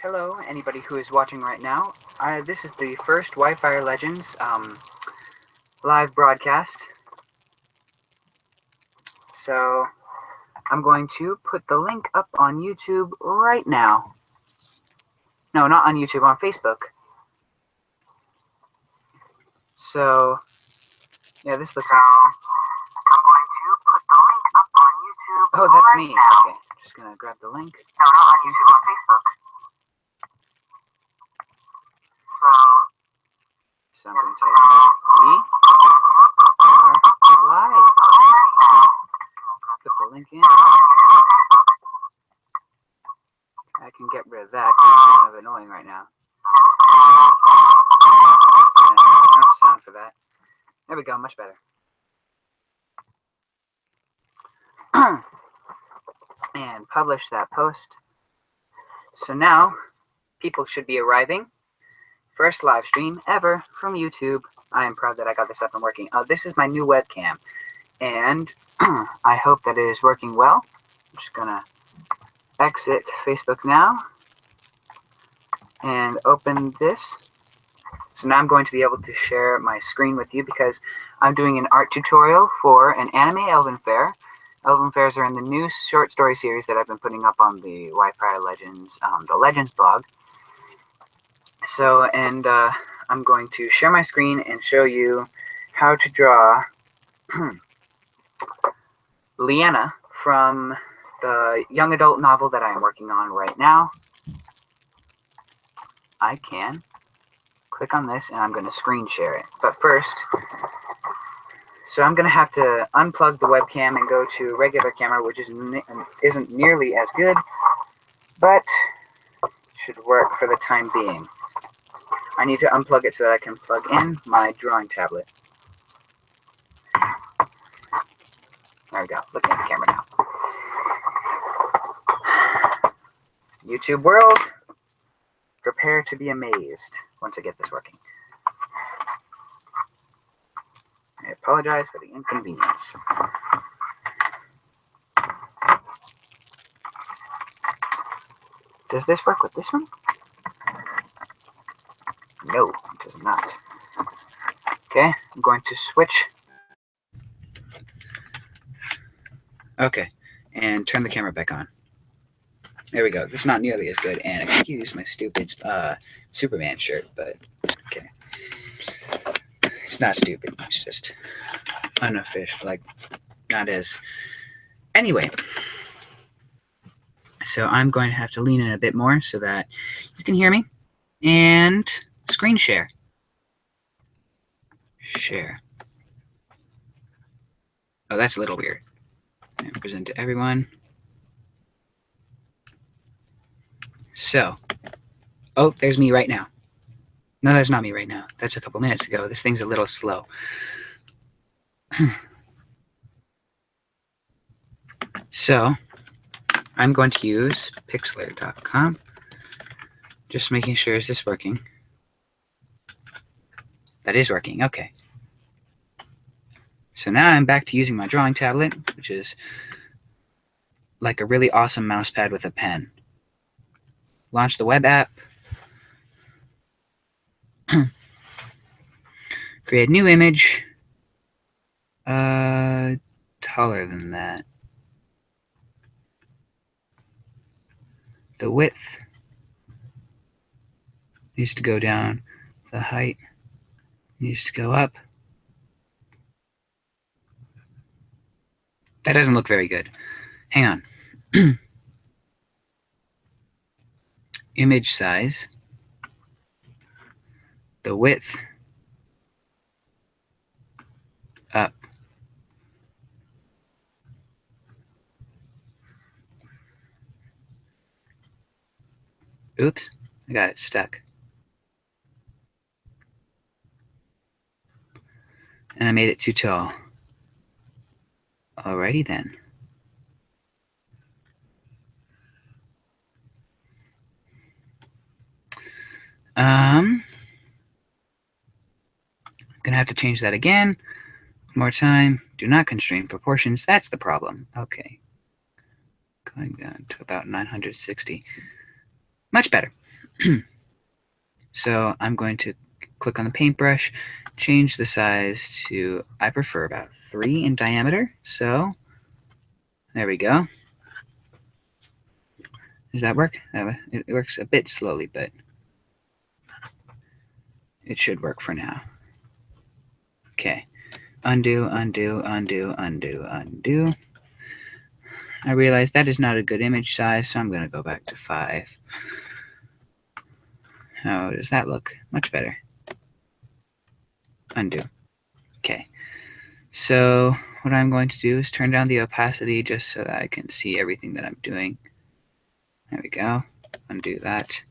hello, anybody who is watching right now. This is the first WhiteFire Legends live broadcast. So, I'm going to put the link up on YouTube right now. No, not on YouTube, on Facebook. So, yeah, this looks interesting. I'm going to put the link up on YouTube. Oh, that's me. Now. Okay, just gonna grab the link. No, not on YouTube, on Facebook. So I'm going to type we are live. Put the link in. I can get rid of that because it's kind of annoying right now. I don't have sound for that. There we go, much better. And publish that post. So now, people should be arriving. First live stream ever from YouTube. I am proud that I got this up and working. This is my new webcam, and I hope that it is working well. I'm just gonna exit Facebook now and open this. So now I'm going to be able to share my screen with you because I'm doing an art tutorial for an anime Elvenfair. Elvenfairs are in the new short story series that I've been putting up on the WhiteFire Legends, the Legends blog. So, and I'm going to share my screen and show you how to draw Liana from the young adult novel that I am working on right now. I can click on this and I'm going to screen share it. But first, so I'm going to have to unplug the webcam and go to regular camera, which isn't nearly as good, but should work for the time being. I need to unplug it so that I can plug in my drawing tablet. There we go, looking at the camera now. YouTube world, prepare to be amazed once I get this working. I apologize for the inconvenience. Does this work with this one? No, it does not. Okay, I'm going to switch. Okay, and turn the camera back on. There we go. This is not nearly as good, and excuse my stupid Superman shirt, but okay. It's not stupid. It's just unofficial, like not as. Anyway, so I'm going to have to lean in a bit more so that you can hear me, and screen share. Share. Oh, that's a little weird. And present to everyone. So, oh, there's me right now. No, that's not me right now. That's a couple minutes ago. This thing's a little slow. So, I'm going to use pixlr.com. Just making sure, is this working? That is working, okay. So now I'm back to using my drawing tablet, which is like a really awesome mouse pad with a pen. Launch the web app. Create new image. Taller than that. The width needs to go down. The height needs to go up. That doesn't look very good. Hang on. Image size. The width up. Oops, I got it stuck. And I made it too tall. Alrighty then. I'm gonna have to change that again. One more time. Do not constrain proportions. That's the problem. Okay. Going down to about 960. Much better. So I'm going to click on the paintbrush, change the size to, I prefer about 3 in diameter. So there we go. Does that work? It works a bit slowly, but it should work for now. Okay. Undo, undo, undo, undo, undo. I realize that is not a good image size, so I'm going to go back to 5. How does that look? Much better. Undo. Okay. So what I'm going to do is turn down the opacity just so that I can see everything that I'm doing. There we go. Undo that.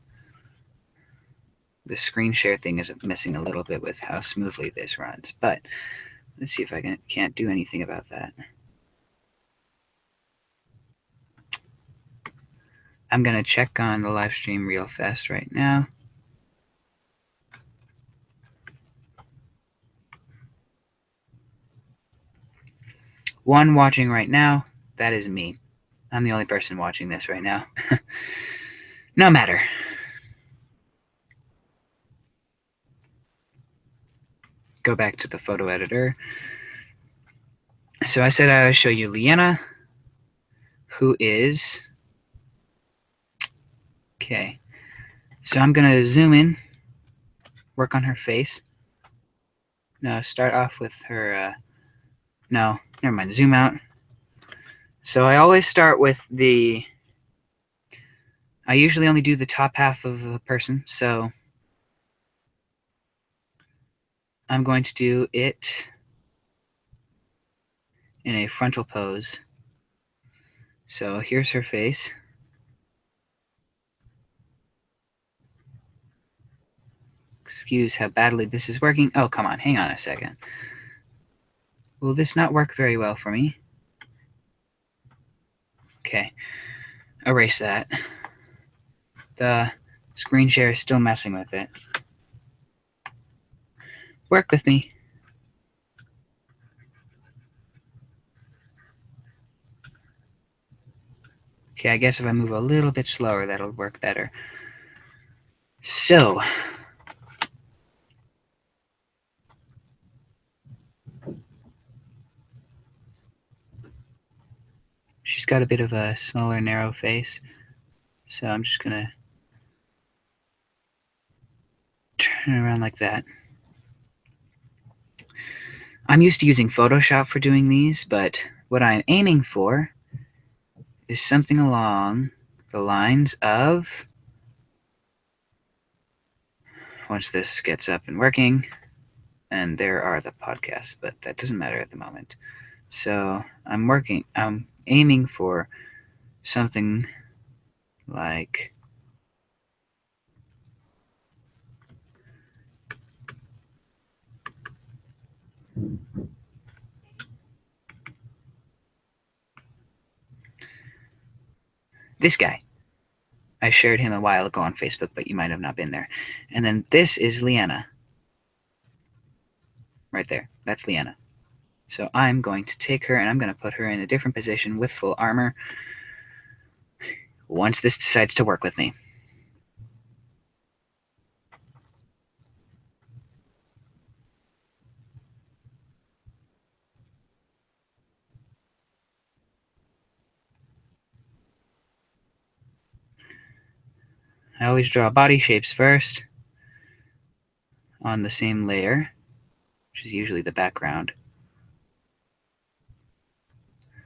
The screen share thing is missing a little bit with how smoothly this runs, but let's see if I can't do anything about that. I'm going to check on the live stream real fast right now. One watching right now, that is me. I'm the only person watching this right now. No matter. Go back to the photo editor. So I said I would show you Liana, who is... Okay. So I'm going to zoom in, work on her face. No, start off with her... no, never mind. Zoom out. So I always start with the... I usually only do the top half of a person, so I'm going to do it in a frontal pose. So here's her face. Excuse how badly this is working. Oh, come on. Hang on a second. Will this not work very well for me? Okay. Erase that. The screen share is still messing with it. Work with me. Okay, I guess if I move a little bit slower, that'll work better. So, she's got a bit of a smaller, narrow face. So I'm just going to turn it around like that. I'm used to using Photoshop for doing these, but what I'm aiming for is something along the lines of, once this gets up and working, and there are the podcasts, but that doesn't matter at the moment. So I'm aiming for something like this guy. I shared him a while ago on Facebook, but you might have not been there. And then this is Liana. Right there. That's Liana. So I'm going to take her and I'm going to put her in a different position with full armor once this decides to work with me. I always draw body shapes first on the same layer, which is usually the background.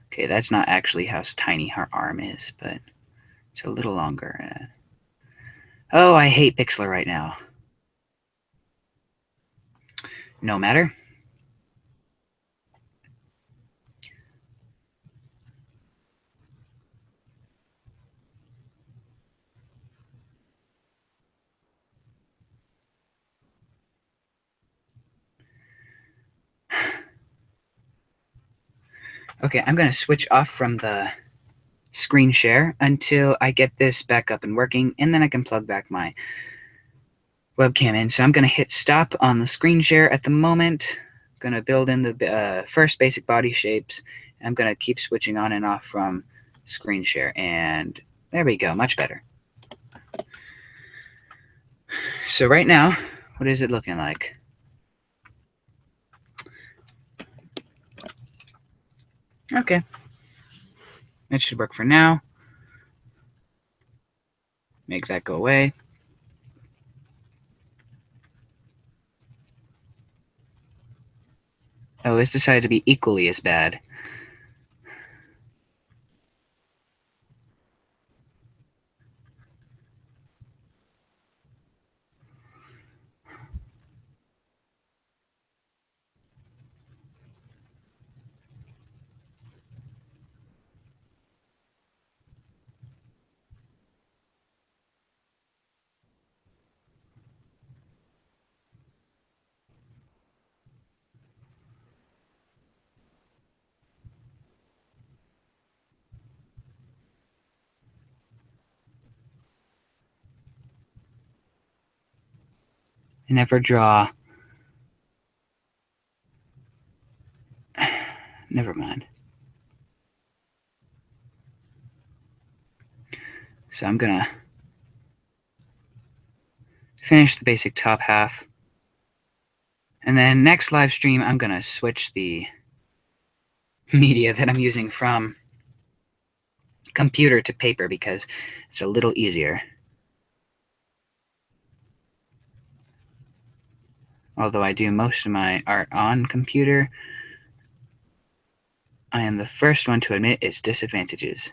Okay, that's not actually how tiny her arm is, but it's a little longer. Oh, I hate Pixlr right now. No matter. Okay, I'm going to switch off from the screen share until I get this back up and working, and then I can plug back my webcam in. So I'm going to hit stop on the screen share at the moment. I'm going to build in the first basic body shapes. I'm going to keep switching on and off from screen share, and there we go, much better. So right now, what is it looking like? Okay. That should work for now. Make that go away. Oh, it's decided to be equally as bad. I never draw. Never mind. So I'm gonna finish the basic top half. And then next live stream, I'm gonna switch the media that I'm using from computer to paper because it's a little easier. Although I do most of my art on computer, I am the first one to admit its disadvantages.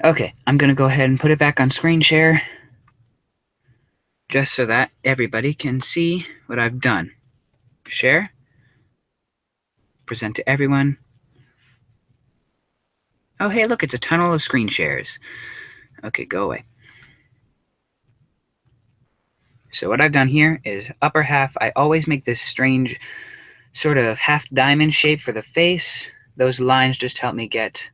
Okay, I'm gonna go ahead and put it back on screen share just so that everybody can see what I've done. Share, present to everyone. Oh, hey, look, it's a tunnel of screen shares. Okay, go away. So what I've done here is upper half, I always make this strange sort of half diamond shape for the face. Those lines just help me get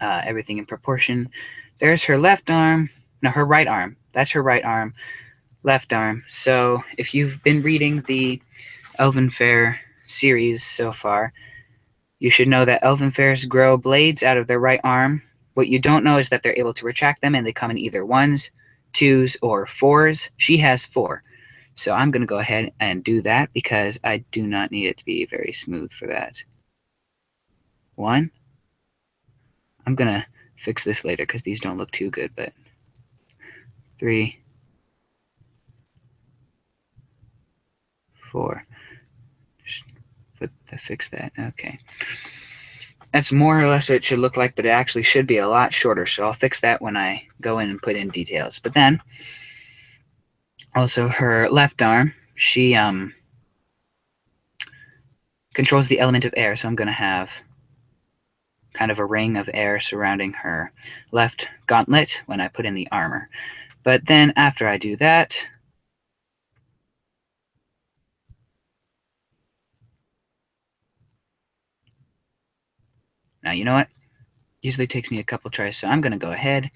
everything in proportion. There's her left arm. No, her right arm. That's her right arm. Left arm. So if you've been reading the Elvenfair series so far, you should know that Elvenfairs grow blades out of their right arm. What you don't know is that they're able to retract them and they come in either 1s, 2s, or 4s. She has 4. So I'm going to go ahead and do that because I do not need it to be very smooth for that. 1. I'm going to fix this later because these don't look too good, but 3, 4. Just fix that. Okay. That's more or less what it should look like, but it actually should be a lot shorter. So I'll fix that when I go in and put in details. But then, also her left arm, she controls the element of air. So I'm going to have kind of a ring of air surrounding her left gauntlet when I put in the armor. But then after I do that, now you know what? Usually takes me a couple tries, so I'm going to go ahead,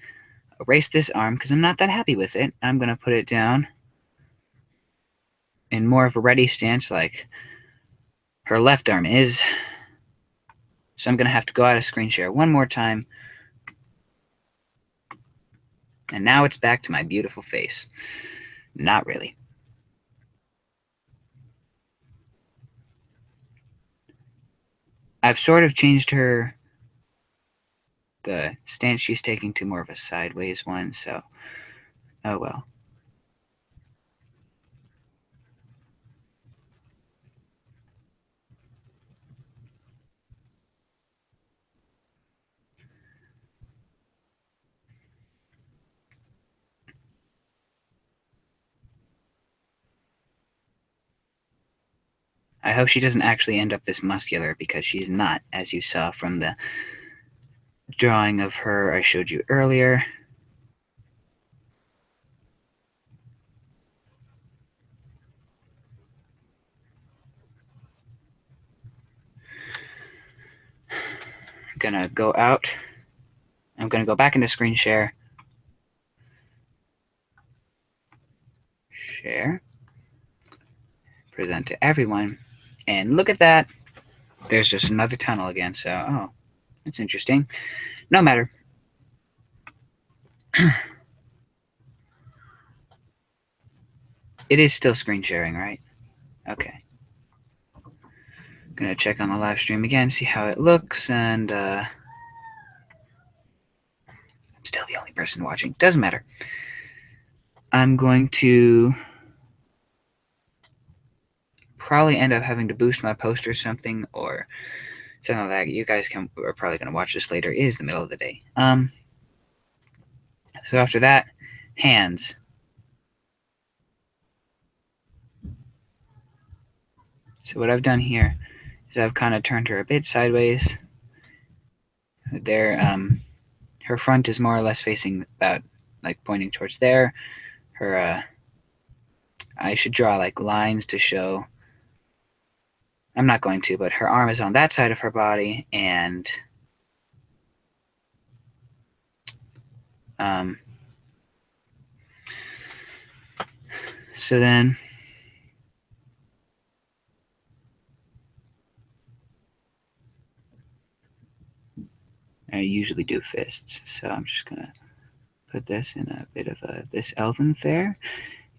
erase this arm because I'm not that happy with it. I'm going to put it down in more of a ready stance like her left arm is. So I'm going to have to go out of screen share one more time. And now it's back to my beautiful face. Not really. I've sort of changed the stance she's taking to more of a sideways one, so oh well. I hope she doesn't actually end up this muscular because she's not, as you saw from the drawing of her I showed you earlier. going to go out. I'm going to go back into screen share. Share. Present to everyone. And look at that. There's just another tunnel again. So, oh, that's interesting. No matter. It is still screen sharing, right? Okay. Gonna check on the live stream again, see how it looks, and I'm still the only person watching. Doesn't matter. I'm going to probably end up having to boost my post or something, or something like that. You guys are probably gonna watch this later. It is the middle of the day. So after that, hands. So what I've done here is I've kind of turned her a bit sideways. There, her front is more or less facing about, like, pointing towards there. Her, I should draw like lines to show. I'm not going to, but her arm is on that side of her body, and so then I usually do fists, so I'm just gonna put this in a bit of a. This Elvenfair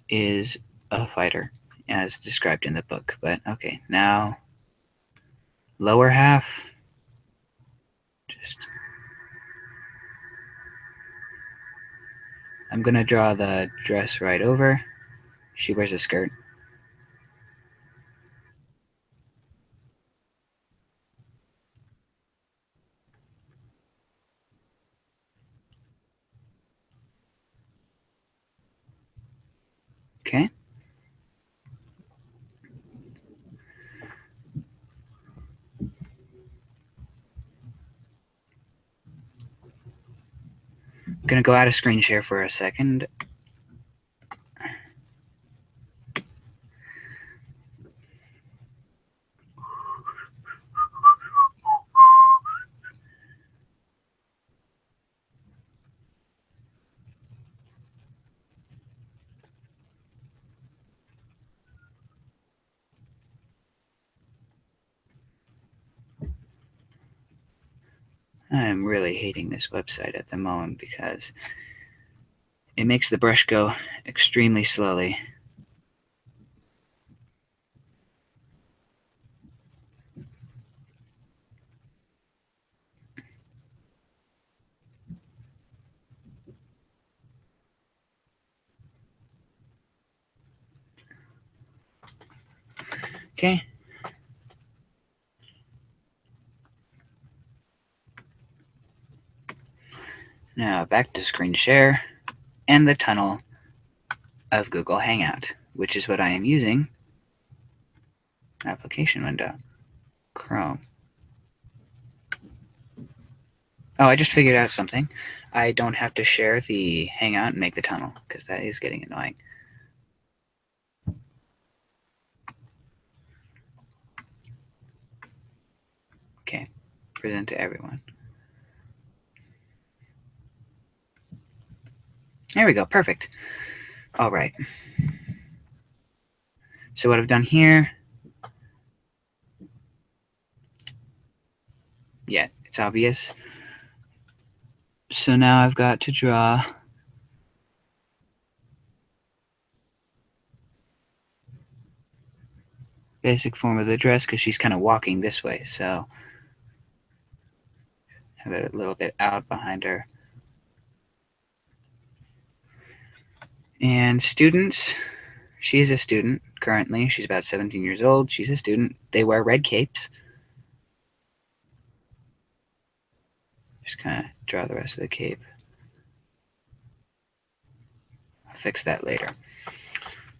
is a fighter, as described in the book. But okay, now lower half. Just I'm gonna draw the dress right over. She wears a skirt. Okay. I'm gonna go out of screen share for a second. I'm really hating this website at the moment because it makes the brush go extremely slowly. Okay. Now back to screen share and the tunnel of Google Hangout, which is what I am using. Application window. Chrome. Oh, I just figured out something. I don't have to share the Hangout and make the tunnel, because that is getting annoying. Okay. Present to everyone. There we go. Perfect. All right. So what I've done here, yeah, it's obvious. So now I've got to draw basic form of the dress because she's kind of walking this way. So have it a little bit out behind her. And students, she is a student currently. She's about 17 years old. She's a student. They wear red capes. Just kind of draw the rest of the cape. I'll fix that later.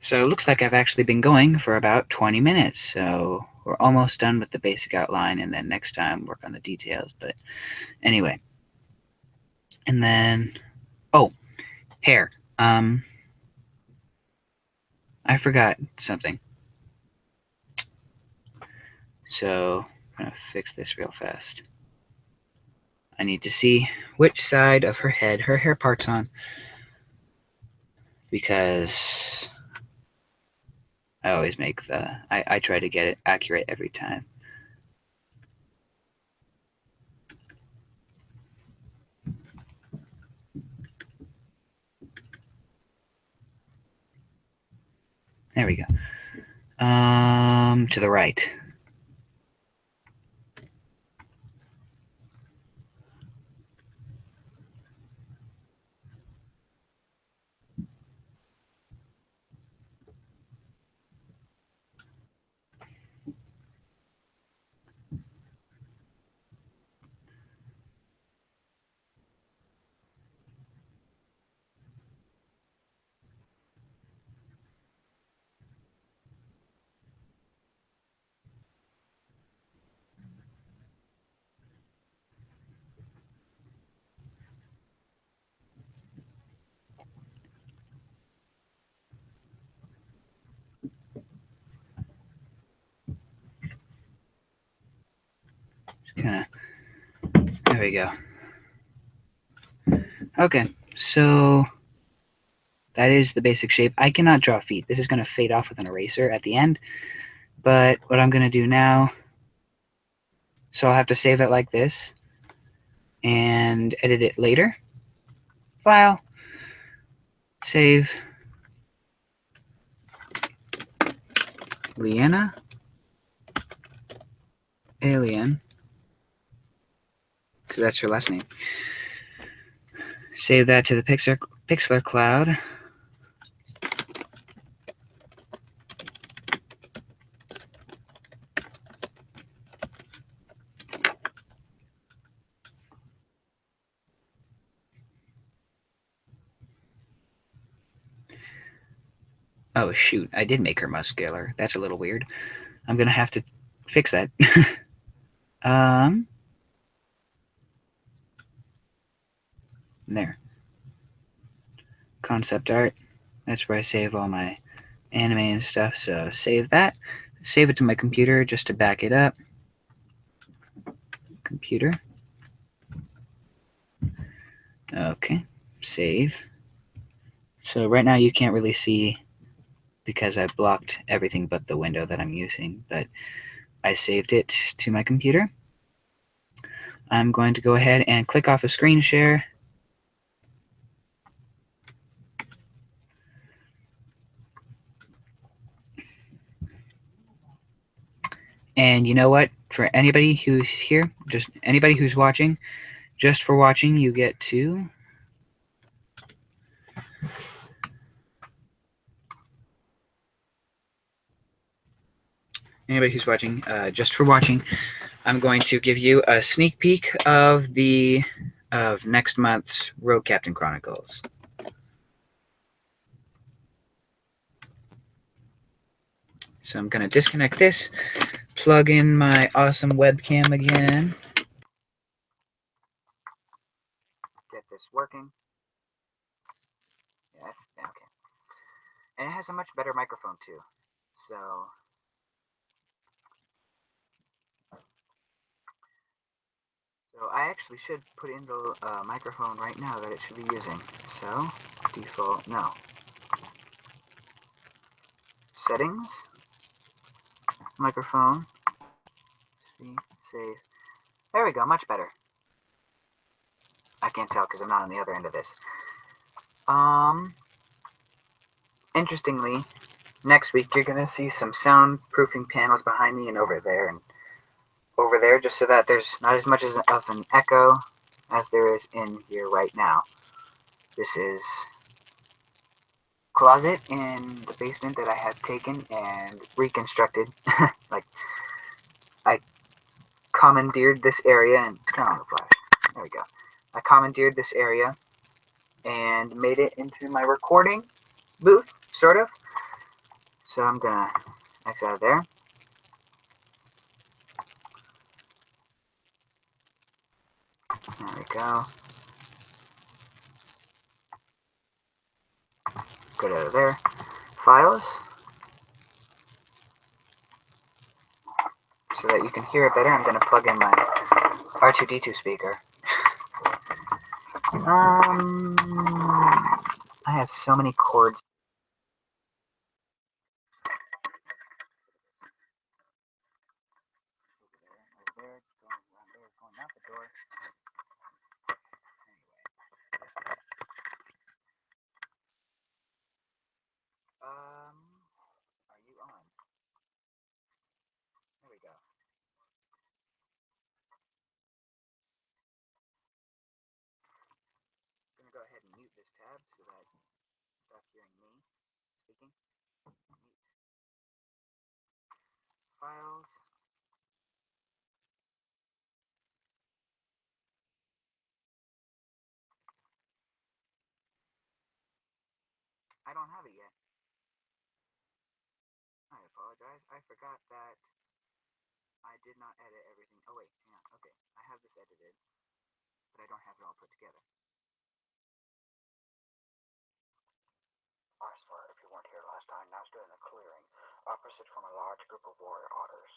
So it looks like I've actually been going for about 20 minutes. So we're almost done with the basic outline, and then next time work on the details. But anyway. And then, oh, hair. I forgot something. So I'm going to fix this real fast. I need to see which side of her head her hair part's on, because I always make I try to get it accurate every time. There we go. To the right. Kinda, there we go. Okay, so that is the basic shape. I cannot draw feet. This is going to fade off with an eraser at the end. But what I'm going to do now, so I'll have to save it like this and edit it later. File, save, Leanna, Alien, because that's her last name. Save that to the Pixlr cloud. Oh shoot, I did make her muscular. That's a little weird. I'm gonna have to fix that. There. Concept art. That's where I save all my anime and stuff. So save that. Save it to my computer just to back it up. Computer. Okay. Save. So right now you can't really see because I blocked everything but the window that I'm using, but I saved it to my computer. I'm going to go ahead and click off a screen share. And you know what? For anybody who's here, just anybody who's watching, just for watching, you get to anybody who's watching, just for watching, I'm going to give you a sneak peek of next month's Rogue Captain Chronicles. So I'm going to disconnect this, plug in my awesome webcam again. Get this working. Yeah, that's okay. And it has a much better microphone too. So I actually should put in the microphone right now that it should be using. So default, no. Settings, microphone, save. There we go, much better. I can't tell because I'm not on the other end of this. Interestingly, next week you're going to see some soundproofing panels behind me and over there, just so that there's not as much of an echo as there is in here right now. This is closet in the basement that I have taken and reconstructed. Like, I commandeered this area and turn on the flash. There we go. I commandeered this area and made it into my recording booth, sort of. So I'm gonna X out of there. There we go. Get out of there. Files. So that you can hear it better, I'm going to plug in my R2D2 speaker. I have so many cords. Over there, going out the door. Are you on? There we go. I'm gonna go ahead and mute this tab so that you stop hearing me speaking. Mute. Files. I don't have it yet. I apologize. I forgot that I did not edit everything. Oh wait, hang on. Okay, I have this edited, but I don't have it all put together. If you weren't here last time, now stood in a clearing, opposite from a large group of warrior otters,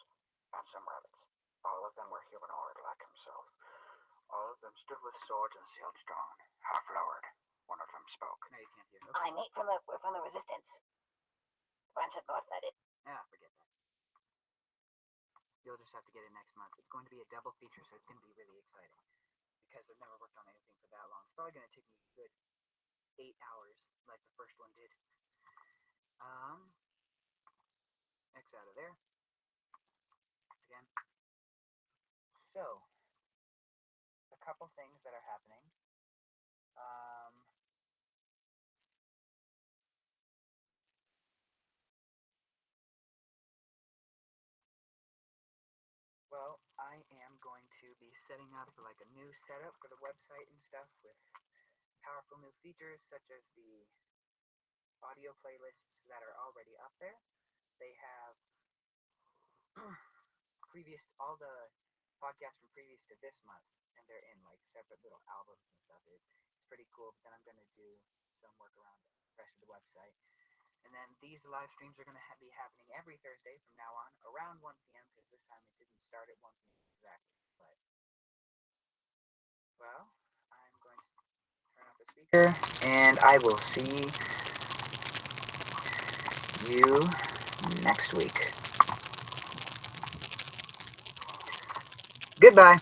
and some rabbits. All of them were humanoid like himself. All of them stood with swords and shields drawn, half lowered. One of them spoke. No, you can't hear. Okay. I'm Nate from the Resistance. Rancid North, that is. Yeah, forget that. You'll just have to get it next month. It's going to be a double feature, so it's going to be really exciting. Because I've never worked on anything for that long. It's probably going to take me a good 8 hours, like the first one did. X out of there. Again. So, a couple things that are happening. Well, I am going to be setting up like a new setup for the website and stuff with powerful new features such as the audio playlists that are already up there. They have all the podcasts from previous to this month, and they're in like separate little albums and stuff. It's pretty cool. But then I'm going to do some work around the rest of the website. And then these live streams are going to be happening every Thursday from now on around 1 p.m. because this time it didn't start at 1 p.m. exactly. But, well, I'm going to turn off the speaker, and I will see you next week. Goodbye.